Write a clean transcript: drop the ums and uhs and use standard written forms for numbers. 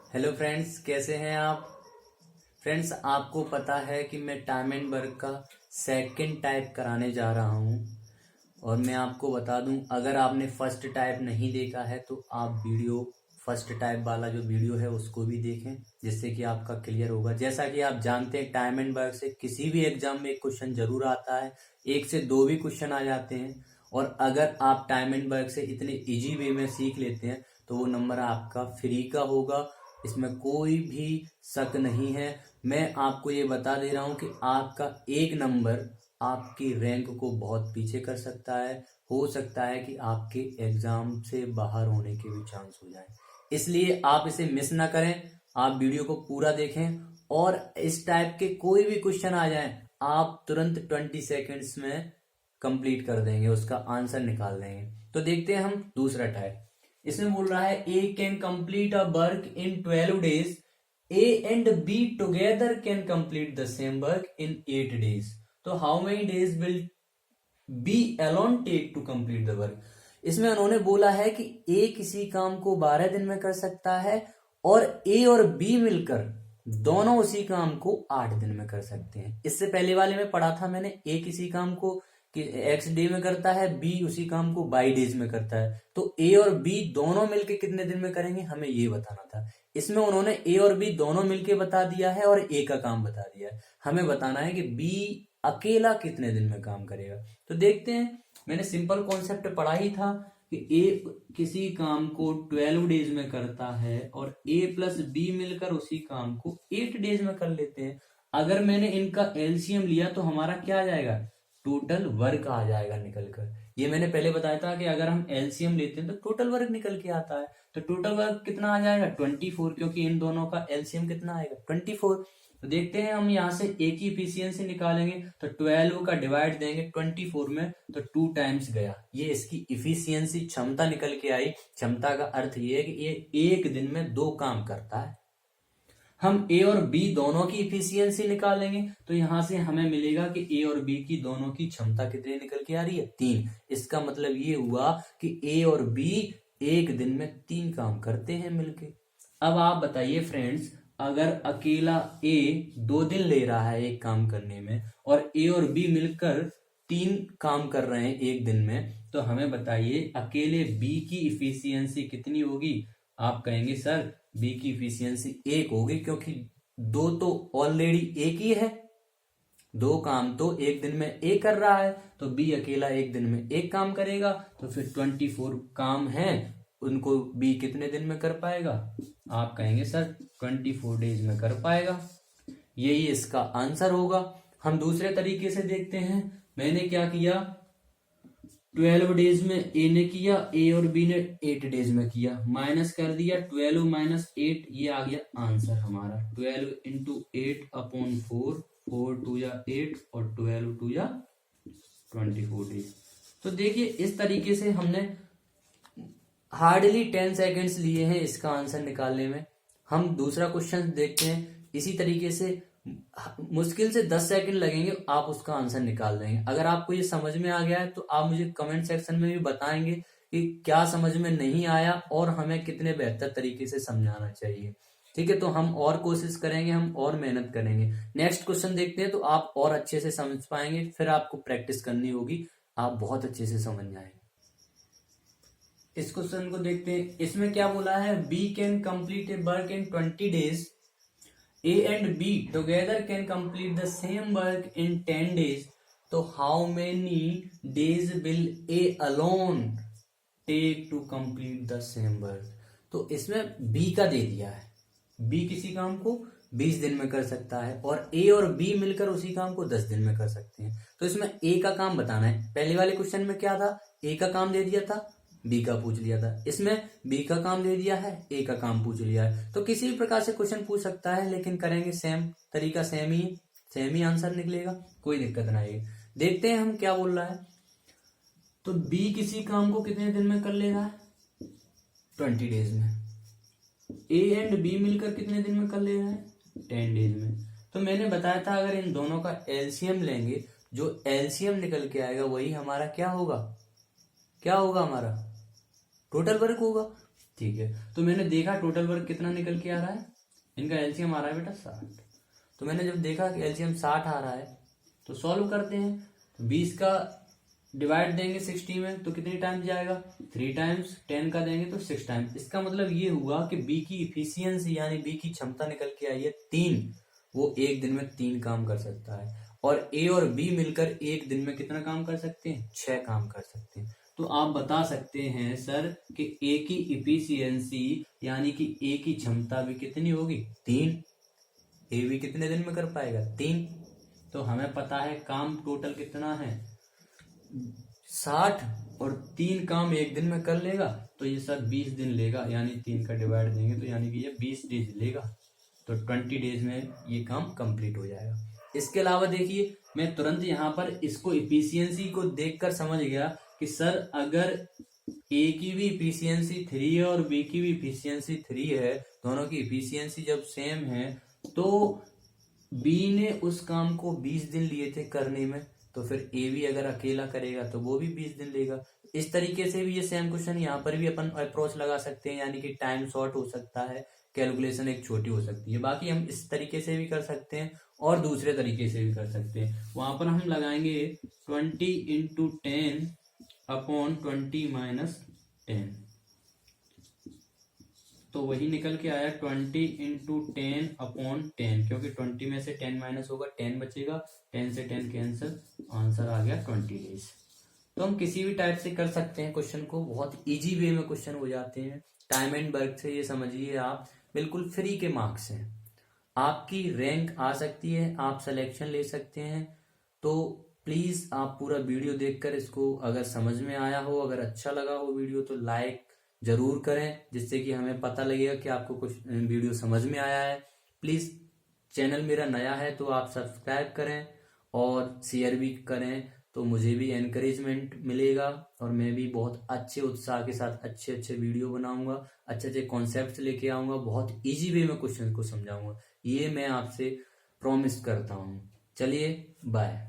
Hello friends, कैसे हैं आप। फ्रेंड्स, आपको पता है कि मैं टाइम एंड वर्क का सेकंड टाइप कराने जा रहा हूं। और मैं आपको बता दूं, अगर आपने फर्स्ट टाइप नहीं देखा है तो आप वीडियो फर्स्ट टाइप वाला जो वीडियो है उसको भी देखें, जिससे कि आपका क्लियर होगा। जैसा कि आप जानते हैं, टाइम एंड वर्क से किसी भी एग्जाम में एक क्वेश्चन जरूर आता है, एक से दो भी क्वेश्चन आ जाते हैं। और अगर आप टाइम एंड वर्क से इतने इजी वे में सीख लेते हैं तो वो नंबर आपका फ्री का होगा, इसमें कोई भी शक नहीं है। मैं आपको ये बता दे रहा हूं कि आपका एक नंबर आपकी रैंक को बहुत पीछे कर सकता है। हो सकता है कि आपके एग्जाम से बाहर होने के भी चांस हो जाए, इसलिए आप इसे मिस ना करें। आप वीडियो को पूरा देखें और इस टाइप के कोई भी क्वेश्चन आ जाए आप तुरंत 20 सेकेंड्स में कंप्लीट कर देंगे, उसका आंसर निकाल देंगे। तो देखते हैं हम दूसरा टाइप। इसमें बोल रहा है A can complete a work in 12 days, A and B together can complete the same work in 8 days। तो how many days will B alone take to complete the work. इसमें उन्होंने बोला है कि ए किसी काम को 12 दिन में कर सकता है और ए और बी मिलकर दोनों उसी काम को 8 दिन में कर सकते हैं। इससे पहले वाले में पढ़ा था मैंने, ए किसी काम को एक्स डे में करता है, बी उसी काम को वाई डेज में करता है। तो ए और बी दोनों मिलके कितने दिन में करेंगे, हमें ये बताना था। इसमें उन्होंने ए और बी दोनों मिलके बता दिया है और ए का काम बता दिया है। हमें बताना है कि बी अकेला कितने दिन में काम करेगा। तो देखते हैं, मैंने सिंपल कॉन्सेप्ट पढ़ा ही था कि ए किसी काम को 12 डेज में करता है और ए प्लस बी मिलकर उसी काम को 8 डेज में कर लेते हैं। अगर मैंने इनका एलसीएम लिया तो हमारा क्या आ जाएगा, टोटल वर्क आ जाएगा निकल कर। ये मैंने पहले बताया था कि अगर हम एलसीएम लेते हैं तो टोटल वर्क निकल के आता है। तो टोटल वर्क कितना आ जाएगा, 24, क्योंकि इन दोनों का एलसीएम कितना आएगा, 24। तो देखते हैं, हम यहाँ से ए की इफिशियंसी निकालेंगे तो 12 का डिवाइड देंगे 24 में तो 2 टाइम्स गया, ये इसकी इफिशियंसी क्षमता निकल के आई। क्षमता का अर्थ ये है कि ये एक दिन में 2 काम करता है। हम ए और बी दोनों की इफिशियंसी निकालेंगे तो यहां से हमें मिलेगा कि ए और बी की दोनों की क्षमता कितनी निकल के आ रही है, 3। इसका मतलब ये हुआ कि ए और बी एक दिन में 3 काम करते हैं मिलके। अब आप बताइए फ्रेंड्स, अगर अकेला ए 2 दिन ले रहा है एक काम करने में और ए और बी मिलकर 3 काम कर रहे हैं एक दिन में, तो हमें बताइए अकेले बी की इफिशियंसी कितनी होगी। आप कहेंगे सर बी की इफिशियंसी 1 होगी, क्योंकि 2 तो ऑलरेडी एक ही है, 2 काम तो एक दिन में ए कर रहा है, तो बी अकेला एक दिन में एक काम करेगा। तो फिर 24 काम है, उनको बी कितने दिन में कर पाएगा। आप कहेंगे सर 24 डेज में कर पाएगा, यही इसका आंसर होगा। हम दूसरे तरीके से देखते हैं। मैंने क्या किया, 12 डेज में ए ने किया, ए और बी ने 8 डेज में किया, माइनस कर दिया 12 माइनस 8, ये आ गया आंसर हमारा। 12 इंटू 8 अपॉन 4, 4 2 या 8 और 12 2 या 24 डेज। तो देखिए, इस तरीके से हमने हार्डली 10 सेकेंड्स लिए हैं इसका आंसर निकालने में। हम दूसरा क्वेश्चन देखते हैं। इसी तरीके से मुश्किल से 10 सेकंड लगेंगे, आप उसका आंसर निकाल देंगे। अगर आपको ये समझ में आ गया है तो आप मुझे कमेंट सेक्शन में भी बताएंगे कि क्या समझ में नहीं आया और हमें कितने बेहतर तरीके से समझाना चाहिए। ठीक है, तो हम और कोशिश करेंगे, हम और मेहनत करेंगे। नेक्स्ट क्वेश्चन देखते हैं, तो आप और अच्छे से समझ पाएंगे। फिर आपको प्रैक्टिस करनी होगी, आप बहुत अच्छे से समझ जाएंगे। इस क्वेश्चन को देखते हैं। इसमें क्या बोला है, B can complete a work in 20 days, A and B together can complete the same work in 10 days. तो how many days will A alone take to complete the same work? तो इसमें B का दे दिया है, B किसी काम को 20 दिन में कर सकता है और A और B मिलकर उसी काम को 10 दिन में कर सकते हैं। तो इसमें A का काम बताना है। पहले वाले क्वेश्चन में क्या था, A का काम दे दिया था, बी का पूछ लिया था। इसमें बी का काम दे दिया है, ए का काम पूछ लिया है। तो किसी भी प्रकार से क्वेश्चन पूछ सकता है, लेकिन करेंगे सेम तरीका, सेम ही आंसर निकलेगा, कोई दिक्कत नहीं आएगी। देखते हैं हम क्या बोल रहा है। तो बी किसी काम को कितने दिन में कर लेगा, 20 डेज में। ए एंड बी मिलकर कितने दिन में कर ले रहा है, 10 डेज में। तो मैंने बताया था अगर इन दोनों का एलसीएम लेंगे, जो एलसीएम निकल के आएगा वही हमारा क्या होगा, हमारा टोटल वर्क होगा। ठीक है, तो मैंने देखा टोटल वर्क कितना निकल के आ रहा है, इनका एलसीएम आ रहा है बेटा 60। तो मैंने जब देखा कि एलसीएम 60 आ रहा है तो सॉल्व करते हैं। तो 20 का डिवाइड देंगे 60 में तो कितनी टाइम्स जाएगा, 3 टाइम्स, 10 का देंगे तो 6 टाइम्स। इसका मतलब ये हुआ कि बी की इफिशियंसी यानी बी की क्षमता निकल के आई है 3। वो एक दिन में 3 काम कर सकता है। और ए और बी मिलकर एक दिन में कितना काम कर सकते हैं, 6 काम कर सकते हैं। तो आप बता सकते हैं सर कि ए की इफिशियंसी यानी कि ए की क्षमता भी कितनी होगी, 3। ए भी कितने दिन में कर पाएगा, 3। तो हमें पता है काम टोटल कितना है 60 और 3 काम एक दिन में कर लेगा। तो ये सर 20 दिन लेगा, यानी 3 का डिवाइड देंगे तो यानी कि ये 20 डेज लेगा। तो 20 डेज में ये काम कंप्लीट हो जाएगा। इसके अलावा देखिए मैं तुरंत यहाँ पर इसको इफिशियंसी को देखकर समझ गया कि सर अगर ए की भी इफिशियंसी 3 है और बी की भी इफिशियंसी 3 है, दोनों की इफिशियंसी जब सेम है तो बी ने उस काम को 20 दिन लिए थे करने में, तो फिर ए भी अगर अकेला करेगा तो वो भी 20 दिन लेगा। इस तरीके से भी ये सेम क्वेश्चन यहाँ पर भी अपन अप्रोच लगा सकते हैं, यानी कि टाइम शॉर्ट हो सकता है, कैलकुलेशन एक छोटी हो सकती है। बाकी हम इस तरीके से भी कर सकते हैं और दूसरे तरीके से भी कर सकते हैं। वहां पर हम लगाएंगे 20 इंटू 10 अपॉन 20 माइनस 10, तो वही निकल के आया 20 इंटू 10 अपॉन 10, क्योंकि 20 में से 10 माइनस होगा 10 बचेगा, 10 से 10 कैंसिल, आंसर आ गया 20 डेज। तो हम किसी भी टाइप से कर सकते हैं क्वेश्चन को, बहुत इजी वे में क्वेश्चन हो जाते हैं। टाइम एंड वर्क से ये समझिए आप बिल्कुल फ्री के मार्क्स हैं, आपकी रैंक आ सकती है, आप सिलेक्शन ले सकते हैं। तो प्लीज आप पूरा वीडियो देखकर इसको अगर समझ में आया हो, अगर अच्छा लगा हो वीडियो तो लाइक जरूर करें, जिससे कि हमें पता लगेगा कि आपको कुछ वीडियो समझ में आया है। प्लीज चैनल मेरा नया है तो आप सब्सक्राइब करें और शेयर भी करें, तो मुझे भी एनकरेजमेंट मिलेगा और मैं भी बहुत अच्छे उत्साह के साथ अच्छे अच्छे वीडियो बनाऊंगा, अच्छे अच्छे कॉन्सेप्ट्स लेके आऊंगा, बहुत इजी वे में क्वेश्चन को समझाऊंगा, ये मैं आपसे प्रॉमिस करता हूँ। चलिए बाय।